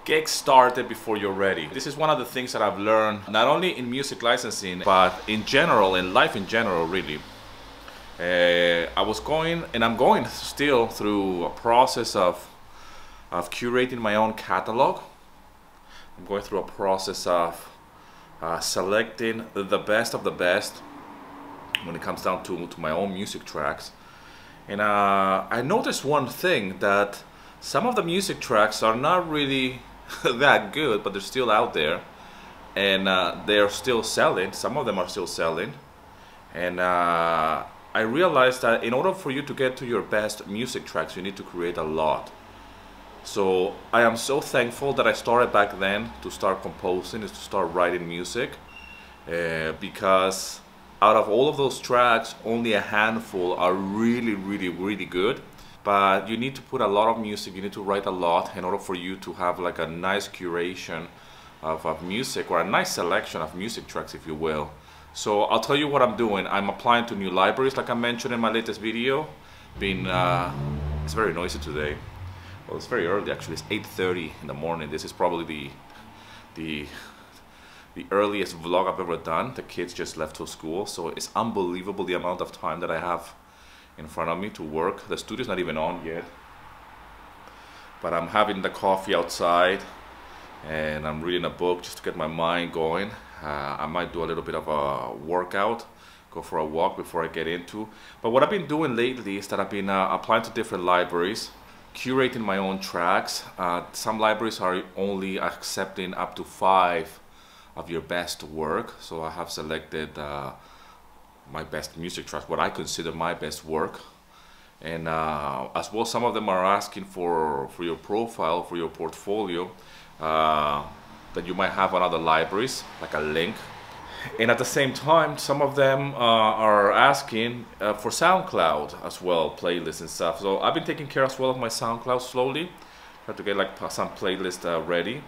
get started before you're ready. This is one of the things that I've learned, not only in music licensing, but in general, in life in general, really. I was going, and I'm going still through a process of curating my own catalog. I'm going through a process of selecting the best of the best when it comes down to my own music tracks. And I noticed one thing, that some of the music tracks are not really that good, but they're still out there, and they're still selling. Some of them are still selling. And I realized that in order for you to get to your best music tracks, you need to create a lot. So I am so thankful that I started back then to start composing, to start writing music, because out of all of those tracks, only a handful are really good. But you need to put a lot of music, you need to write a lot in order for you to have like a nice curation of music, or a nice selection of music tracks, if you will. So I'll tell you what I'm doing. I'm applying to new libraries, like I mentioned in my latest video. It's very noisy today. Well, it's very early actually. It's 8:30 in the morning. This is probably the earliest vlog I've ever done. The kids just left to school, so it's unbelievable the amount of time that I have in front of me to work. The studio's not even on yet, but I'm having the coffee outside and I'm reading a book just to get my mind going. I might do a little bit of a workout, go for a walk before I get into. But what I've been doing lately is that I've been applying to different libraries, curating my own tracks. Some libraries are only accepting up to 5 of your best work, so I have selected my best music tracks, what I consider my best work. And as well, some of them are asking for your profile, for your portfolio, that you might have on other libraries, like a link. And at the same time, some of them are asking for SoundCloud as well, playlists and stuff. So I've been taking care as well of my SoundCloud slowly, try to get like some playlist ready.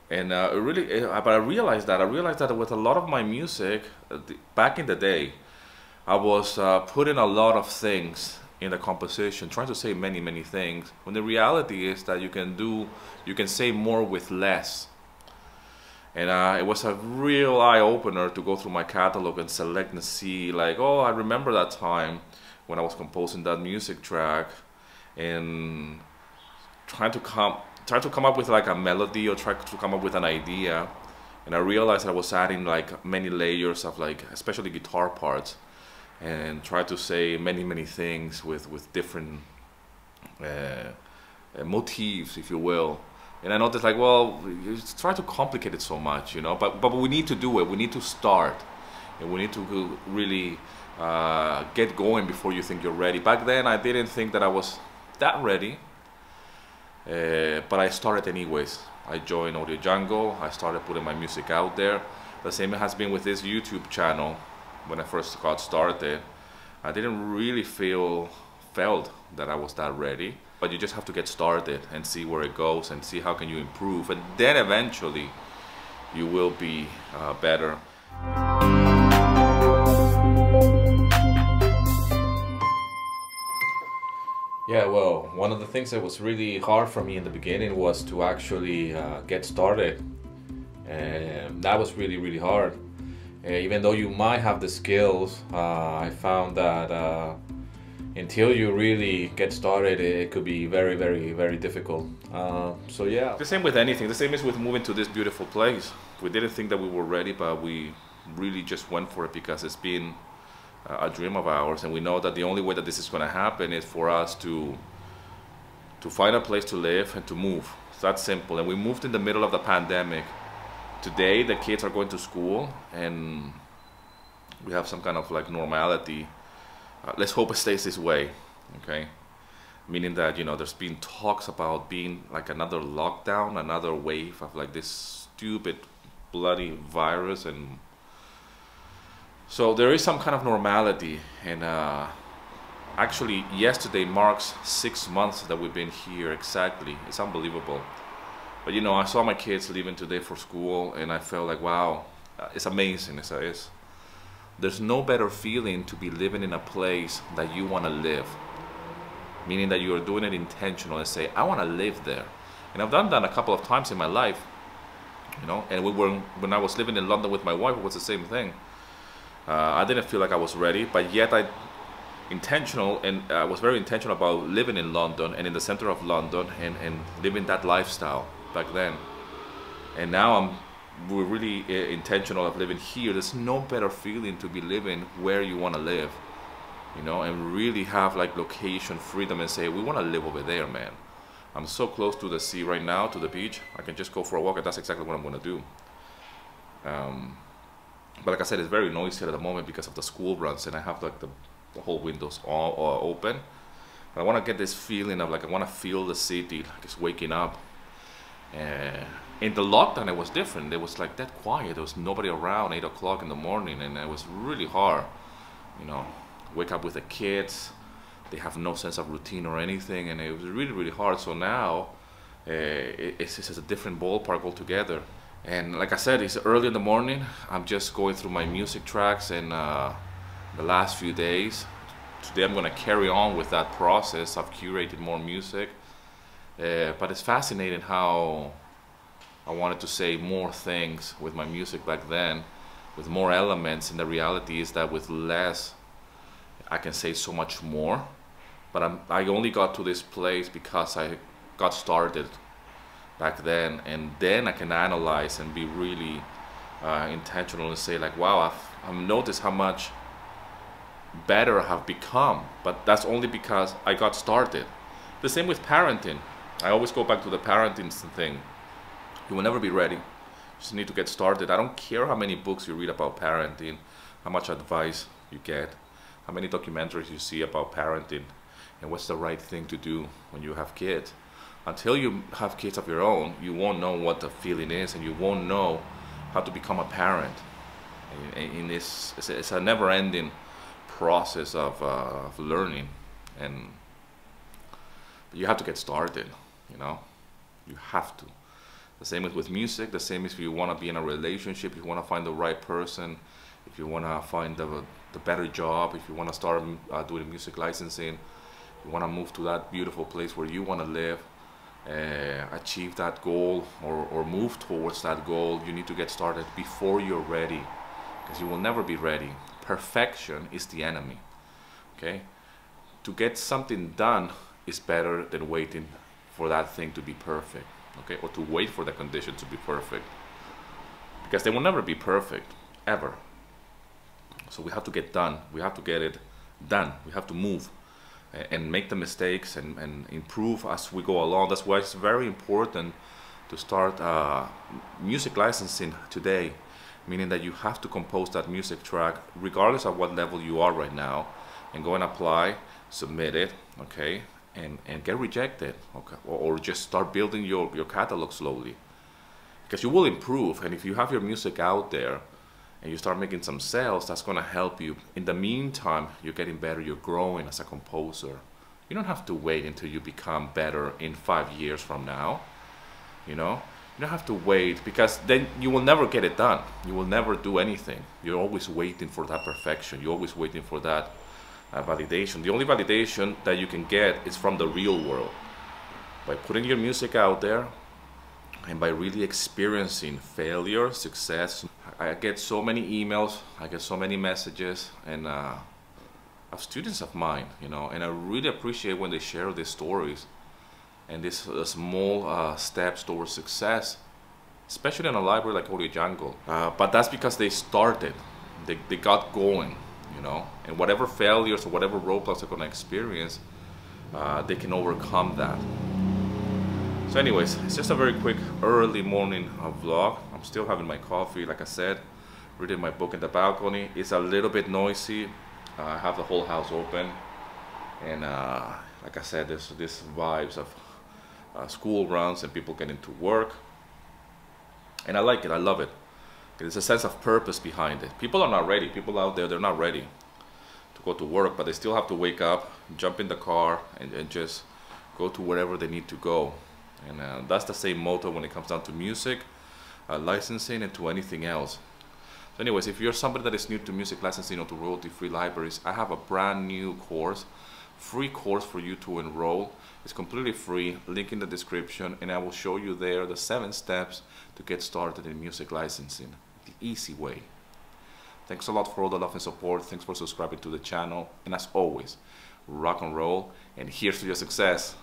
And but I realized that with a lot of my music, back in the day, I was putting a lot of things in the composition, trying to say many things, when the reality is that you can say more with less. And it was a real eye-opener to go through my catalog and select and see, like, oh, I remember that time when I was composing that music track, and trying to come up with like a melody, or try to come up with an idea. And I realized I was adding like many layers of, like, especially guitar parts, and try to say many things with different motifs, if you will. And I noticed, like, well, you try to complicate it so much, you know, but we need to do it. We need to start, and we need to really get going before you think you're ready. Back then I didn't think that I was that ready, but I started anyways. I joined Audio Jungle, I started putting my music out there. The same has been with this YouTube channel. When I first got started, I didn't really felt that I was that ready, but you just have to get started and see where it goes and see how can you improve, and then eventually you will be better. Yeah, well, one of the things that was really hard for me in the beginning was to actually get started, and that was really hard. Even though you might have the skills, I found that until you really get started, it could be very difficult. So yeah. The same with anything. The same is with moving to this beautiful place. We didn't think that we were ready, but we really just went for it because it's been a dream of ours, and we know that the only way that this is going to happen is for us to find a place to live and to move. It's that simple. And we moved in the middle of the pandemic. Today the kids are going to school and we have some kind of like normality. Let's hope it stays this way, okay? Meaning that, you know, there's been talks about being like another lockdown, another wave of like this stupid bloody virus, and so there is some kind of normality. And actually yesterday marks 6 months that we've been here exactly. It's unbelievable. But you know, I saw my kids leaving today for school, and I felt like, wow, it's amazing. There's no better feeling to be living in a place that you want to live, meaning that you are doing it intentional and say, I want to live there. And I've done that a couple of times in my life, you know. And when I was living in London with my wife, it was the same thing. I didn't feel like I was ready, but yet I was very intentional about living in London and in the center of London, and living that lifestyle back then. And now we're really intentional of living here. There's no better feeling to be living where you want to live, you know, and really have like location freedom and say, we want to live over there, man. I'm so close to the sea right now, to the beach. I can just go for a walk, and that's exactly what I'm going to do. But like I said, it's very noisy at the moment because of the school runs, and I have like the whole windows all open. But I want to get this feeling of like, I want to feel the city, like it's waking up. In the lockdown, it was different. It was like that quiet. There was nobody around 8 o'clock in the morning, and it was really hard. You know, wake up with the kids. They have no sense of routine or anything, and it was really, really hard. So now it's a different ballpark altogether. And like I said, it's early in the morning. I'm just going through my music tracks and the last few days. Today I'm going to carry on with that process of curating more music. But it's fascinating how I wanted to say more things with my music back then, with more elements, and the reality is that with less, I can say so much more. But I only got to this place because I got started back then, and then I can analyze and be really intentional and say like, wow, I've noticed how much better I have become. But that's only because I got started. The same with parenting. I always go back to the parenting thing. You will never be ready. You just need to get started. I don't care how many books you read about parenting, how much advice you get, how many documentaries you see about parenting, and what's the right thing to do when you have kids. Until you have kids of your own, you won't know what the feeling is, and you won't know how to become a parent. And it's a never-ending process of learning, and you have to get started, you know. You have to. The same is with music. The same is if you want to be in a relationship, if you want to find the right person, if you want to find the better job, if you want to start doing music licensing, you want to move to that beautiful place where you want to live, achieve that goal, or move towards that goal, you need to get started before you're ready, because you will never be ready. Perfection is the enemy, okay? To get something done is better than waiting for that thing to be perfect, okay? Or to wait for the condition to be perfect, because they will never be perfect, ever. So we have to get done. We have to get it done. We have to move and make the mistakes and improve as we go along. That's why it's very important to start music licensing today, meaning that you have to compose that music track regardless of what level you are right now, and go and apply, submit it, okay, and get rejected, okay, or just start building your catalog slowly, because you will improve. And if you have your music out there and you start making some sales, that's going to help you. In the meantime, you're getting better, you're growing as a composer. You don't have to wait until you become better in 5 years from now, you know. You don't have to wait, because then you will never get it done. You will never do anything. You're always waiting for that perfection. You're always waiting for that validation. The only validation that you can get is from the real world, by putting your music out there and by really experiencing failure, success. I get so many emails, I get so many messages, and of students of mine, you know, and I really appreciate when they share these stories and these small steps towards success, especially in a library like Audio Jungle. But that's because they started, they got going, you know, and whatever failures or whatever roadblocks they're going to experience, they can overcome that. So anyways, it's just a very quick early morning vlog. I'm still having my coffee, like I said, reading my book in the balcony. It's a little bit noisy. I have the whole house open, and like I said, there's this vibes of school runs and people getting to work, and I like it. I love it. There's a sense of purpose behind it. People are not ready. People out there, they're not ready to go to work, but they still have to wake up, jump in the car, and just go to wherever they need to go. And that's the same motto when it comes down to music, licensing, and to anything else. So anyways, if you're somebody that is new to music licensing or to royalty-free libraries, I have a brand new course free course for you to enroll. It's completely free, link in the description, and I will show you there the 7 steps to get started in music licensing, the easy way. Thanks a lot for all the love and support. Thanks for subscribing to the channel, and as always, rock and roll, and here's to your success.